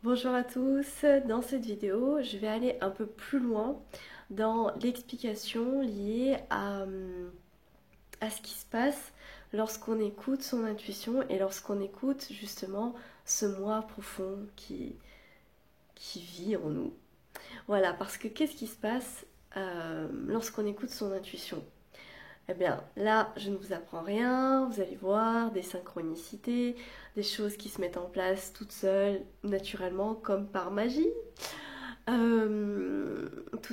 Bonjour à tous, dans cette vidéo je vais aller un peu plus loin dans l'explication liée à ce qui se passe lorsqu'on écoute son intuition et lorsqu'on écoute justement ce moi profond qui vit en nous. Voilà, parce que qu'est-ce qui se passe lorsqu'on écoute son intuition? Eh bien, là, je ne vous apprends rien, vous allez voir des synchronicités, des choses qui se mettent en place toutes seules, naturellement, comme par magie. Tout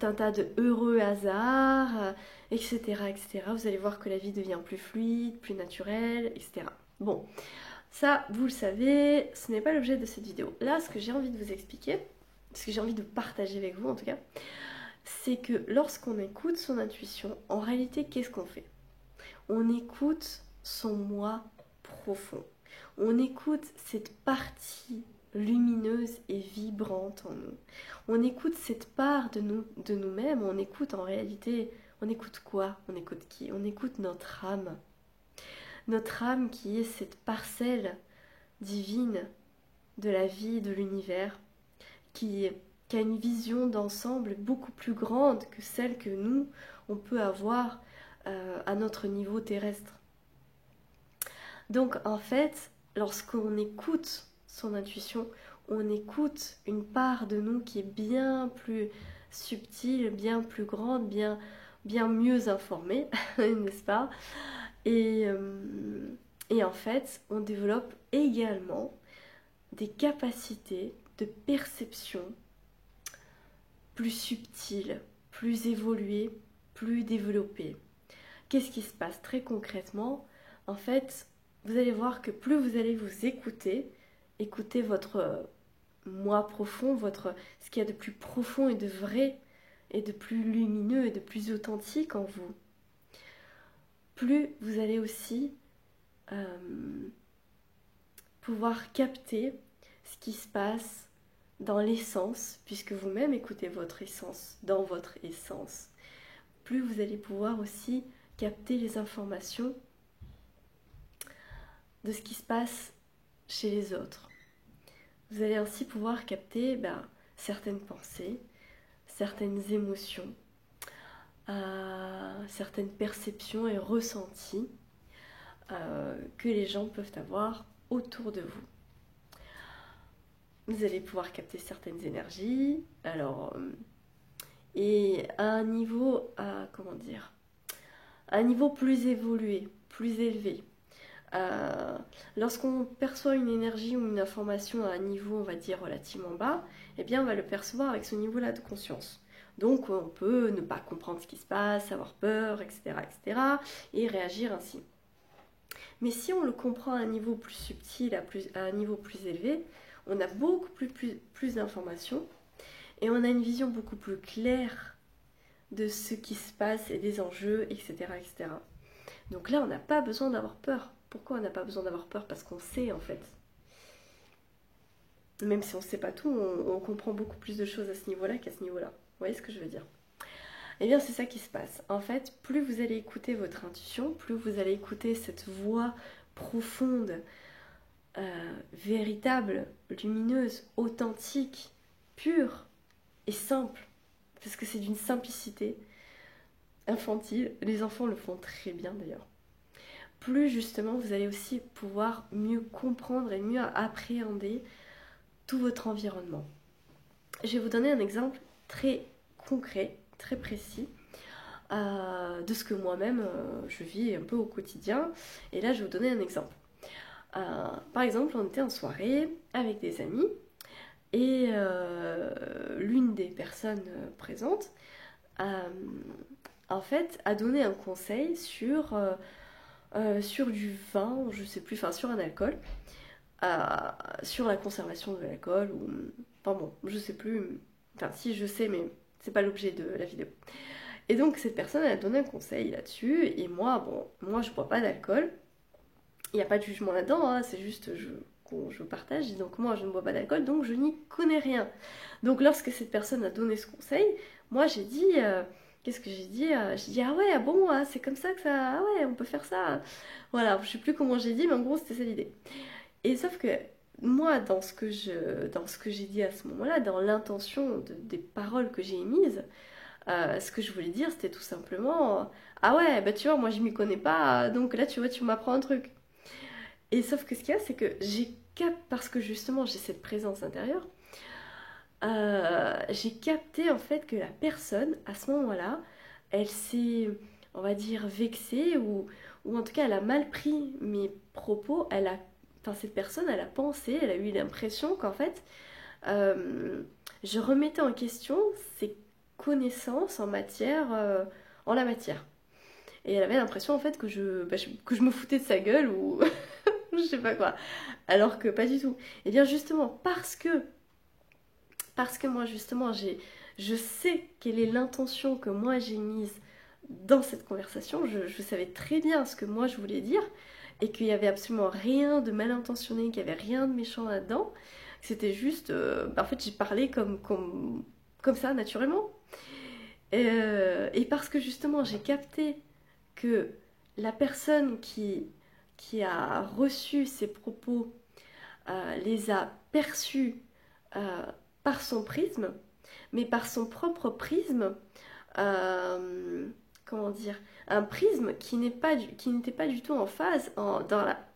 un tas de heureux hasards, etc., etc. Vous allez voir que la vie devient plus fluide, plus naturelle, etc. Bon, ça, vous le savez, ce n'est pas l'objet de cette vidéo. Là, ce que j'ai envie de vous expliquer, ce que j'ai envie de partager avec vous en tout cas, c'est que lorsqu'on écoute son intuition, en réalité, qu'est-ce qu'on fait? On écoute son moi profond. On écoute cette partie lumineuse et vibrante en nous. On écoute cette part de nous-mêmes. On écoute en réalité, on écoute quoi? On écoute qui? On écoute notre âme. Notre âme qui est cette parcelle divine de la vie, de l'univers, qui a une vision d'ensemble beaucoup plus grande que celle que nous, on peut avoir à notre niveau terrestre. Donc en fait, lorsqu'on écoute son intuition, on écoute une part de nous qui est bien plus subtile, bien plus grande, bien mieux informée, n'est-ce pas? Et en fait, on développe également des capacités de perception plus subtiles, plus évoluées, plus développées. Qu'est-ce qui se passe très concrètement? En fait, vous allez voir que plus vous allez vous écouter votre moi profond, ce qu'il y a de plus profond et de vrai, et de plus lumineux et de plus authentique en vous, plus vous allez aussi pouvoir capter ce qui se passe dans l'essence, puisque vous-même écoutez votre essence, dans votre essence. Plus vous allez pouvoir aussi capter les informations de ce qui se passe chez les autres. Vous allez ainsi pouvoir capter certaines pensées, certaines émotions, certaines perceptions et ressentis que les gens peuvent avoir autour de vous. Vous allez pouvoir capter certaines énergies, et à un niveau, à un niveau plus évolué, plus élevé. Lorsqu'on perçoit une énergie ou une information à un niveau, on va dire, relativement bas, eh bien on va le percevoir avec ce niveau-là de conscience. Donc on peut ne pas comprendre ce qui se passe, avoir peur, etc., etc., et réagir ainsi. Mais si on le comprend à un niveau plus subtil, à un niveau plus élevé, on a beaucoup plus d'informations et on a une vision beaucoup plus claire de ce qui se passe et des enjeux, etc., etc. Donc là, on n'a pas besoin d'avoir peur. Pourquoi on n'a pas besoin d'avoir peur? Parce qu'on sait en fait. Même si on ne sait pas tout, on comprend beaucoup plus de choses à ce niveau-là qu'à ce niveau-là. Vous voyez ce que je veux dire? Eh bien, c'est ça qui se passe. En fait, plus vous allez écouter votre intuition, plus vous allez écouter cette voix profonde, véritable, lumineuse, authentique, pure et simple, parce que c'est d'une simplicité infantile. Les enfants le font très bien d'ailleurs. Plus justement vous allez aussi pouvoir mieux comprendre et mieux appréhender tout votre environnement. Je vais vous donner un exemple très concret, très précis de ce que moi-même je vis un peu au quotidien. Et là je vais vous donner un exemple. Par exemple, on était en soirée avec des amis et l'une des personnes présentes en fait a donné un conseil sur du vin, je sais plus, enfin sur un alcool, sur la conservation de l'alcool, ou enfin bon, je sais plus, enfin si je sais, mais c'est pas l'objet de la vidéo. Et donc cette personne elle a donné un conseil là-dessus, et moi je bois pas d'alcool, il n'y a pas de jugement là-dedans, hein, c'est juste je partage, donc moi je ne bois pas d'alcool, donc je n'y connais rien. Donc lorsque cette personne a donné ce conseil, moi j'ai dit... qu'est-ce que j'ai dit? J'ai dit, ah ouais, bon, c'est comme ça que ça... Ah ouais, on peut faire ça. Voilà, je sais plus comment j'ai dit, mais en gros, c'était ça l'idée. Et sauf que, moi, dans ce que j'ai dit à ce moment-là, dans l'intention des paroles que j'ai émises, ce que je voulais dire, c'était tout simplement, ah ouais, bah tu vois, moi je m'y connais pas, donc là tu vois, tu m'apprends un truc. Et sauf que ce qu'il y a, c'est que parce que justement j'ai cette présence intérieure, j'ai capté en fait que la personne, à ce moment-là, elle s'est, on va dire, vexée ou en tout cas elle a mal pris mes propos. Enfin, cette personne, elle a pensé, elle a eu l'impression qu'en fait, euh, je remettais en question ses connaissances en la matière. Et elle avait l'impression en fait que je me foutais de sa gueule ou je sais pas quoi. Alors que pas du tout. Et bien justement, parce que moi, justement, je sais quelle est l'intention que moi j'ai mise dans cette conversation. Je savais très bien ce que moi je voulais dire et qu'il n'y avait absolument rien de mal intentionné, qu'il n'y avait rien de méchant là-dedans. C'était juste, en fait, j'ai parlé comme ça, naturellement. Et parce que justement, j'ai capté que la personne qui a reçu ces propos les a perçus euh, par son prisme, mais par son propre prisme, comment dire, un prisme qui n'était pas du tout en phase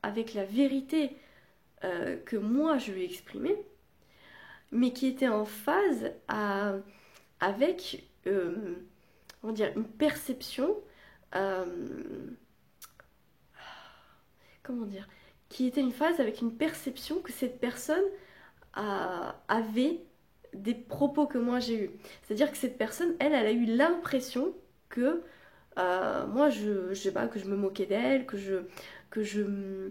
avec la vérité que moi je lui ai exprimée, mais qui était en phase avec comment dire, une perception, euh, comment dire, qui était une phase avec une perception que cette personne avait des propos que moi j'ai eus. C'est-à-dire que cette personne, elle a eu l'impression que moi, je sais pas, que je me moquais d'elle, que je, que je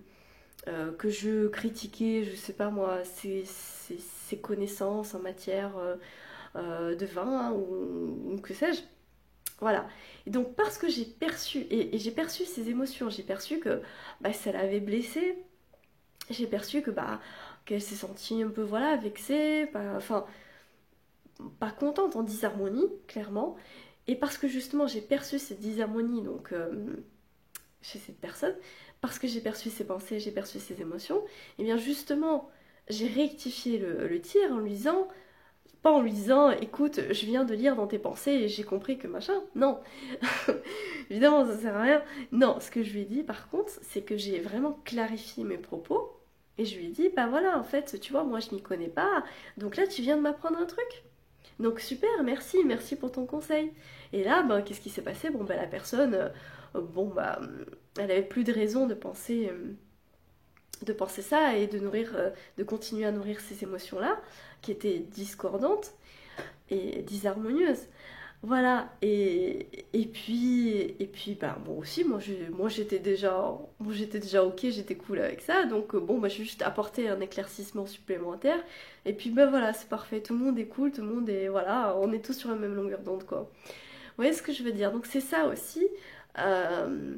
critiquais, je sais pas moi, ses connaissances en matière de vin ou que sais-je. Voilà. Et donc parce que j'ai perçu, et j'ai perçu ses émotions, j'ai perçu que bah, ça l'avait blessée, j'ai perçu que bah qu'elle s'est sentie un peu voilà vexée, enfin pas contente, en disharmonie clairement. Et parce que justement j'ai perçu cette disharmonie donc chez cette personne, parce que j'ai perçu ses pensées, j'ai perçu ses émotions, et bien justement j'ai rectifié le tir en lui disant pas en lui disant écoute je viens de lire dans tes pensées et j'ai compris que machin, non. Évidemment ça sert à rien. Non, ce que je lui ai dit par contre c'est que j'ai vraiment clarifié mes propos et je lui ai dit bah voilà en fait tu vois moi je m'y connais pas donc là tu viens de m'apprendre un truc donc super merci merci pour ton conseil. Et là ben qu'est-ce qui s'est passé, bon bah la personne bon bah elle avait plus de raison de penser ça et de continuer à nourrir ces émotions là qui étaient discordantes et disharmonieuses. Voilà, et puis bah, moi aussi, moi j'étais déjà ok, j'étais cool avec ça, donc bon, bah, j'ai juste apporté un éclaircissement supplémentaire, et puis bah voilà, c'est parfait, tout le monde est cool, tout le monde est, voilà, on est tous sur la même longueur d'onde, quoi. Vous voyez ce que je veux dire? Donc c'est ça aussi, euh,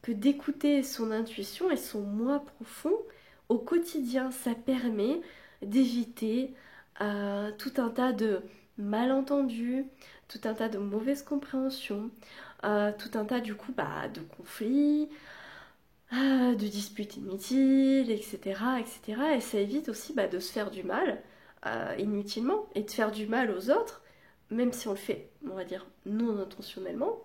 que d'écouter son intuition et son moi profond au quotidien, ça permet d'éviter tout un tas de malentendus, tout un tas de mauvaises compréhensions, tout un tas du coup bah, de conflits, de disputes inutiles, etc., etc. Et ça évite aussi bah, de se faire du mal inutilement et de faire du mal aux autres, même si on le fait, on va dire, non intentionnellement.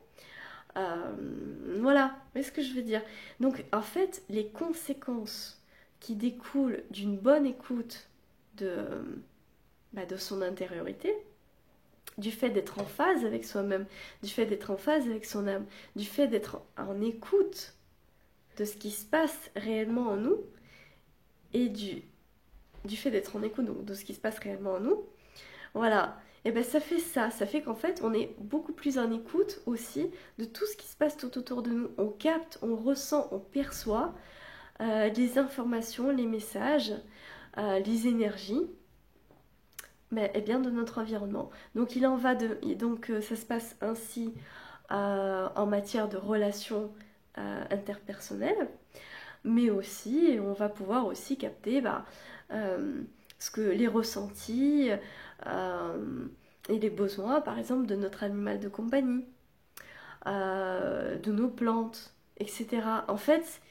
Voilà, vous voyez ce que je veux dire. Donc en fait, les conséquences qui découlent d'une bonne écoute de, de son intériorité, du fait d'être en phase avec soi-même, du fait d'être en phase avec son âme, du fait d'être en écoute de ce qui se passe réellement en nous, et du fait d'être en écoute donc, de ce qui se passe réellement en nous, voilà, et ben ça fait ça, ça fait qu'en fait on est beaucoup plus en écoute aussi de tout ce qui se passe tout autour de nous. On capte, on ressent, on perçoit les informations, les messages, les énergies, mais eh bien de notre environnement. Donc il en va de, et donc ça se passe ainsi en matière de relations interpersonnelles, mais aussi on va pouvoir aussi capter bah, ce que les ressentis et les besoins, par exemple, de notre animal de compagnie, de nos plantes, etc. En fait,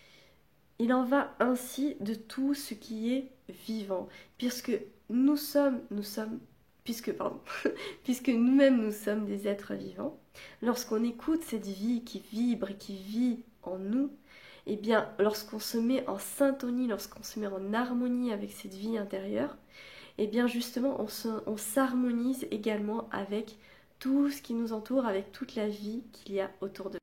Il en va ainsi de tout ce qui est vivant, puisque puisque nous-mêmes nous sommes des êtres vivants. Lorsqu'on écoute cette vie qui vibre et qui vit en nous, eh bien, lorsqu'on se met en syntonie, lorsqu'on se met en harmonie avec cette vie intérieure, eh bien justement on s'harmonise également avec tout ce qui nous entoure, avec toute la vie qu'il y a autour de nous.